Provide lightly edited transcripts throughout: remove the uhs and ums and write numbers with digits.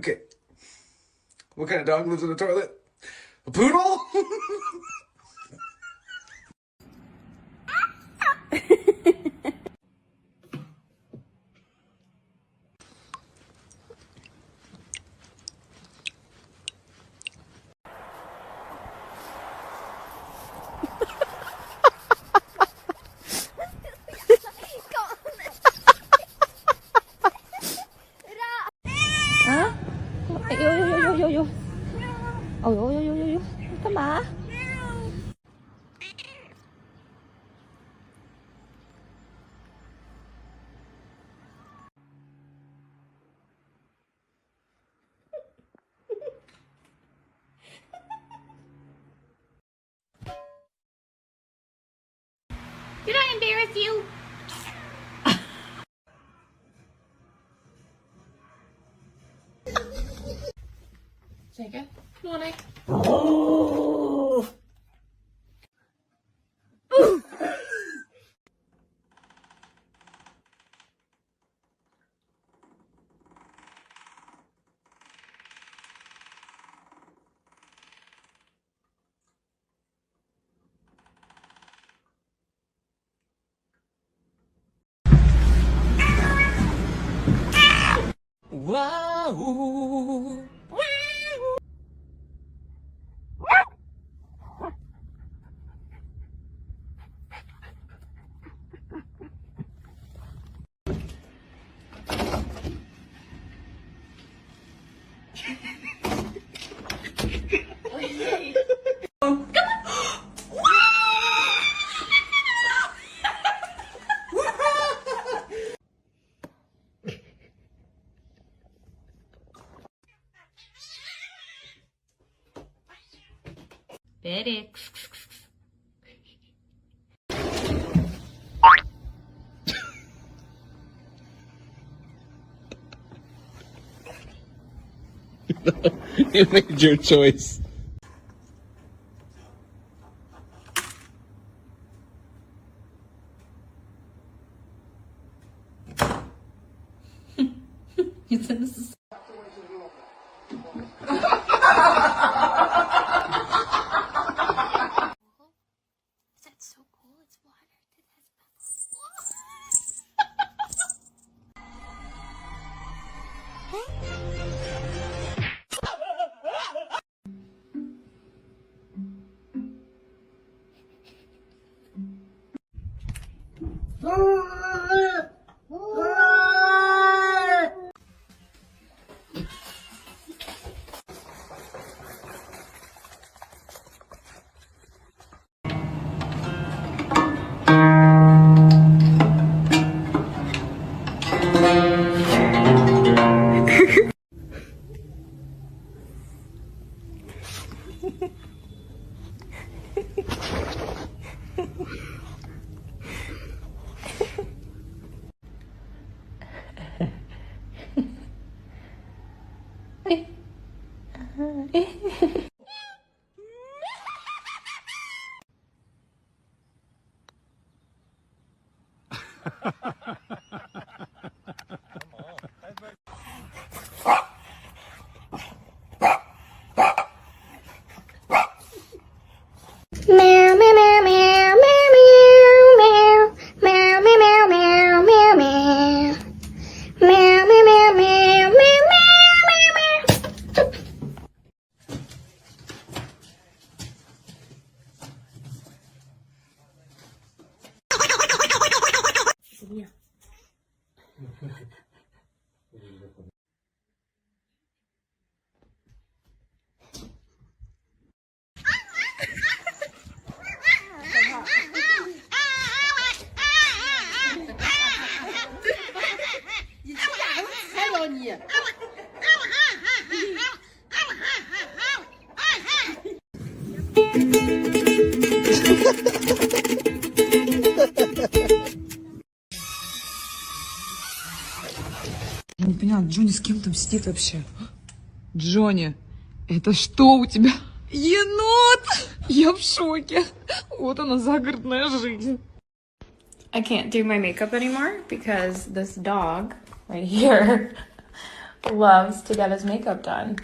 Okay. What kind of dog lives in a toilet? A poodle? Hả? Vô vô vô vô vô. Ôi ôi ôi ôi ôi. Cái bà. Did I embarrass you? Take it. Come on, Oh. Wow. Betty. You made your choice. This is That's so cool. It's water that has meow meow meow meow meow meow meow meow meow meow meow meow meow meow meow meow meow meow. Я не поняла, Джонни с кем там сидит вообще? Джонни, это что у тебя? Енот! Я в шоке. Вот она, загородная жизнь. I can't do my makeup anymore because this dog right here loves to get his makeup done.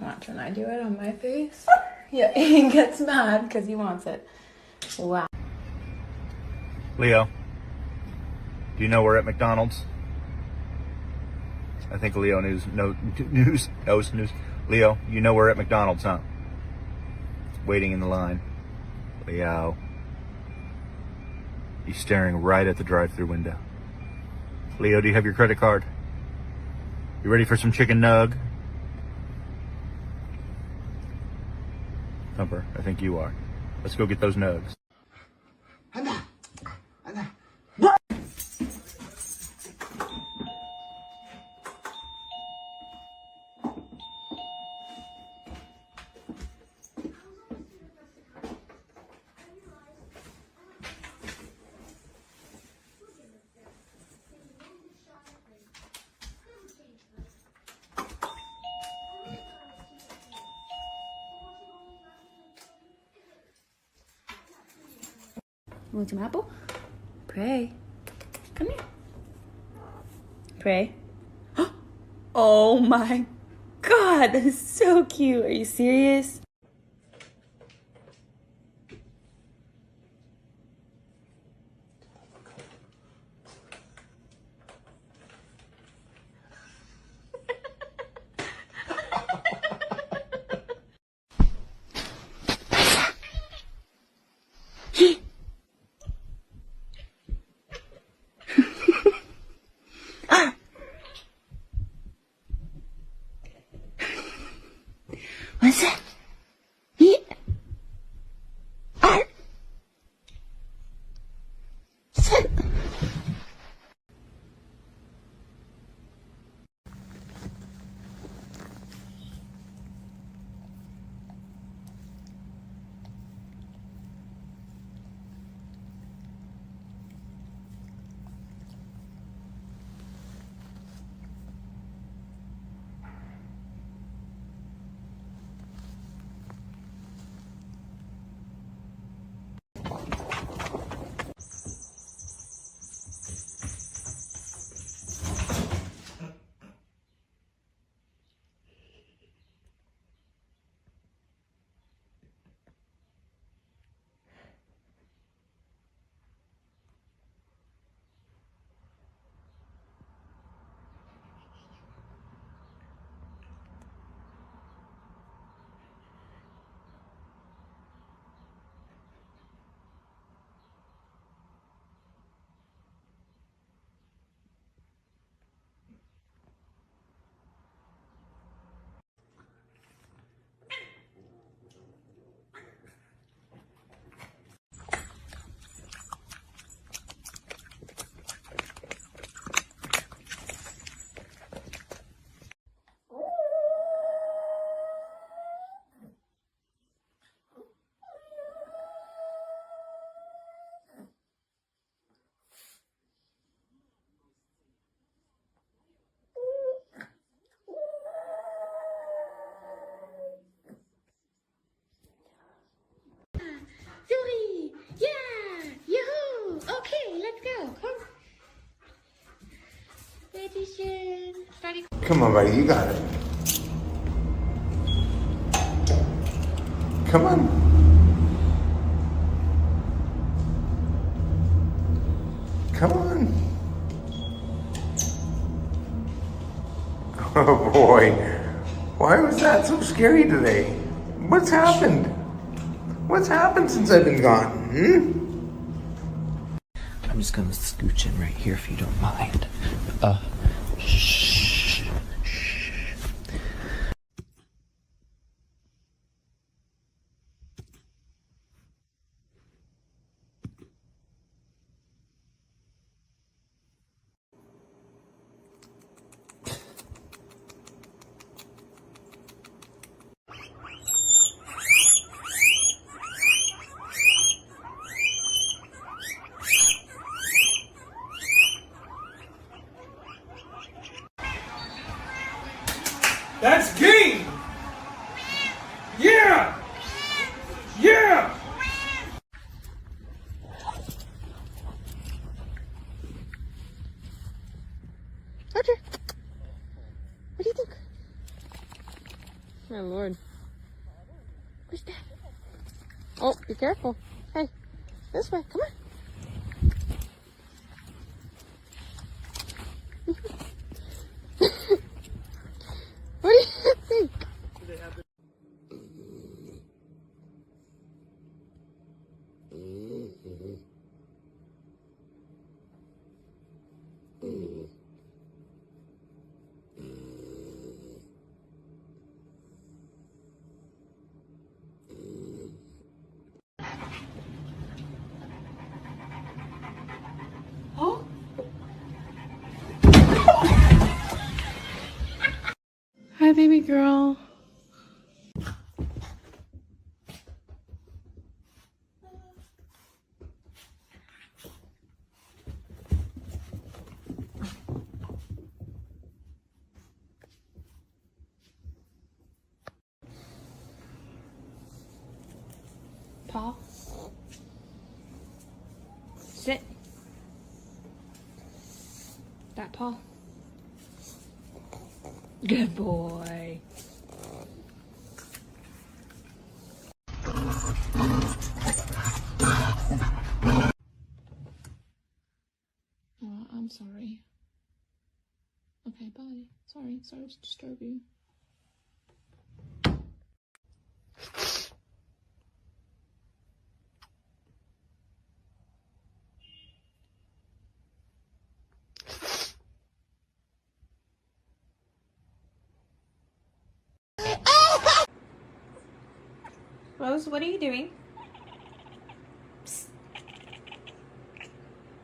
Watch when I do it on my face. Yeah, he gets mad because he wants it. Wow. Leo, do you know we're at McDonald's? I think Leo knows news. Leo, you know we're at McDonald's, huh? Waiting in the line. Leo. He's staring right at the drive-thru window. Leo, do you have your credit card? You ready for some chicken nug? Thumper, I think you are. Let's go get those nugs. Want some apple? Pray. Come here. Pray. Oh my god, that is so cute. Are you serious? What's that? Yeah. Sit. Zoe! Yeah! Yoo-hoo! Okay, let's go. Come. Edition. Starting. Come on, buddy, you got it. Come on. Come on. Oh boy. Why was that so scary today? What's happened? What's happened since I've been gone? I'm just gonna scooch in right here if you don't mind. Shh. That's game! Yeah! Yeah! What do you think? My lord. Where's Dad? Oh, be careful. Hey, this way. Come on. What do you think? Hi, baby girl. Paul. Sit. That Paul. Good boy. I'm sorry. Okay, bye. Sorry to disturb you. Rose, what are you doing? Psst.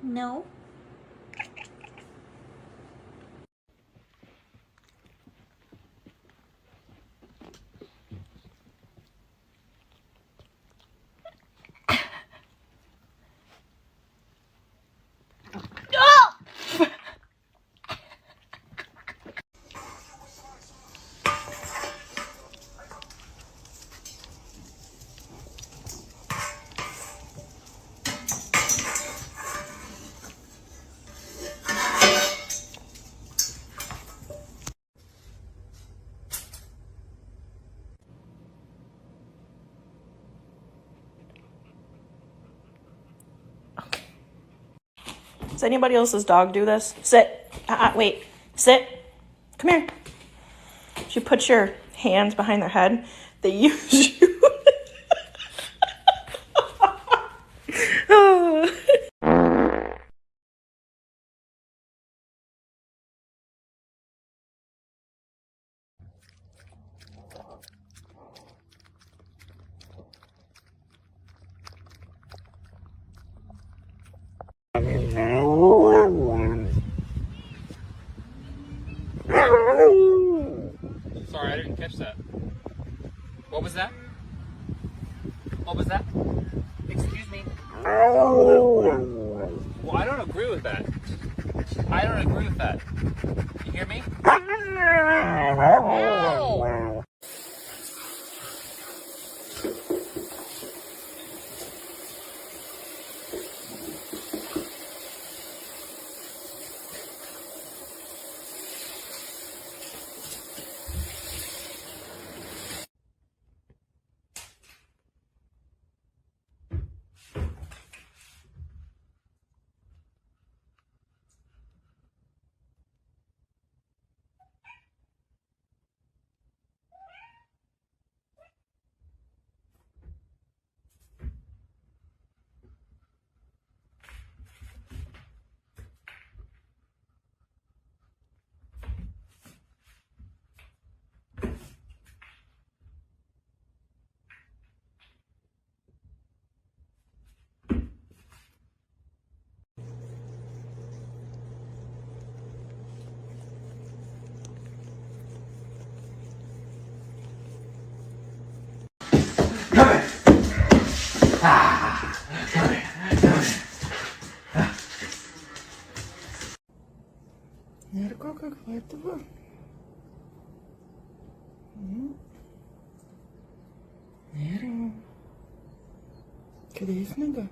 No. Does anybody else's dog do this? Sit. Wait. Sit. Come here. You put your hands behind their head. They use you. Sorry, I didn't catch that. What was that? What was that? Excuse me. Well, I don't agree with that. I don't agree with that. You hear me? Oh! Нерко, какой этого? Нерко. Къде е снега?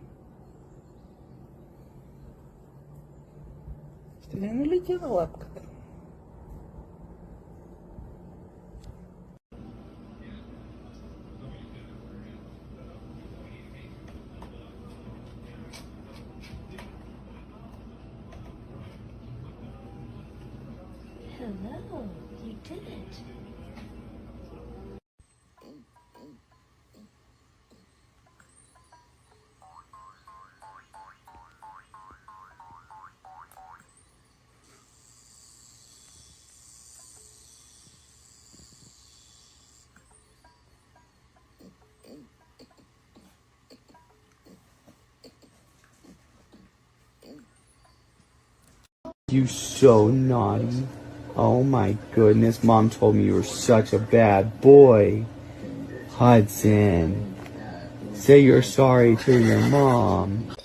Ще ли налети на лапката? No, you didn't. You so naughty. Oh my goodness, Mom told me you were such a bad boy. Hudson, say you're sorry to your mom.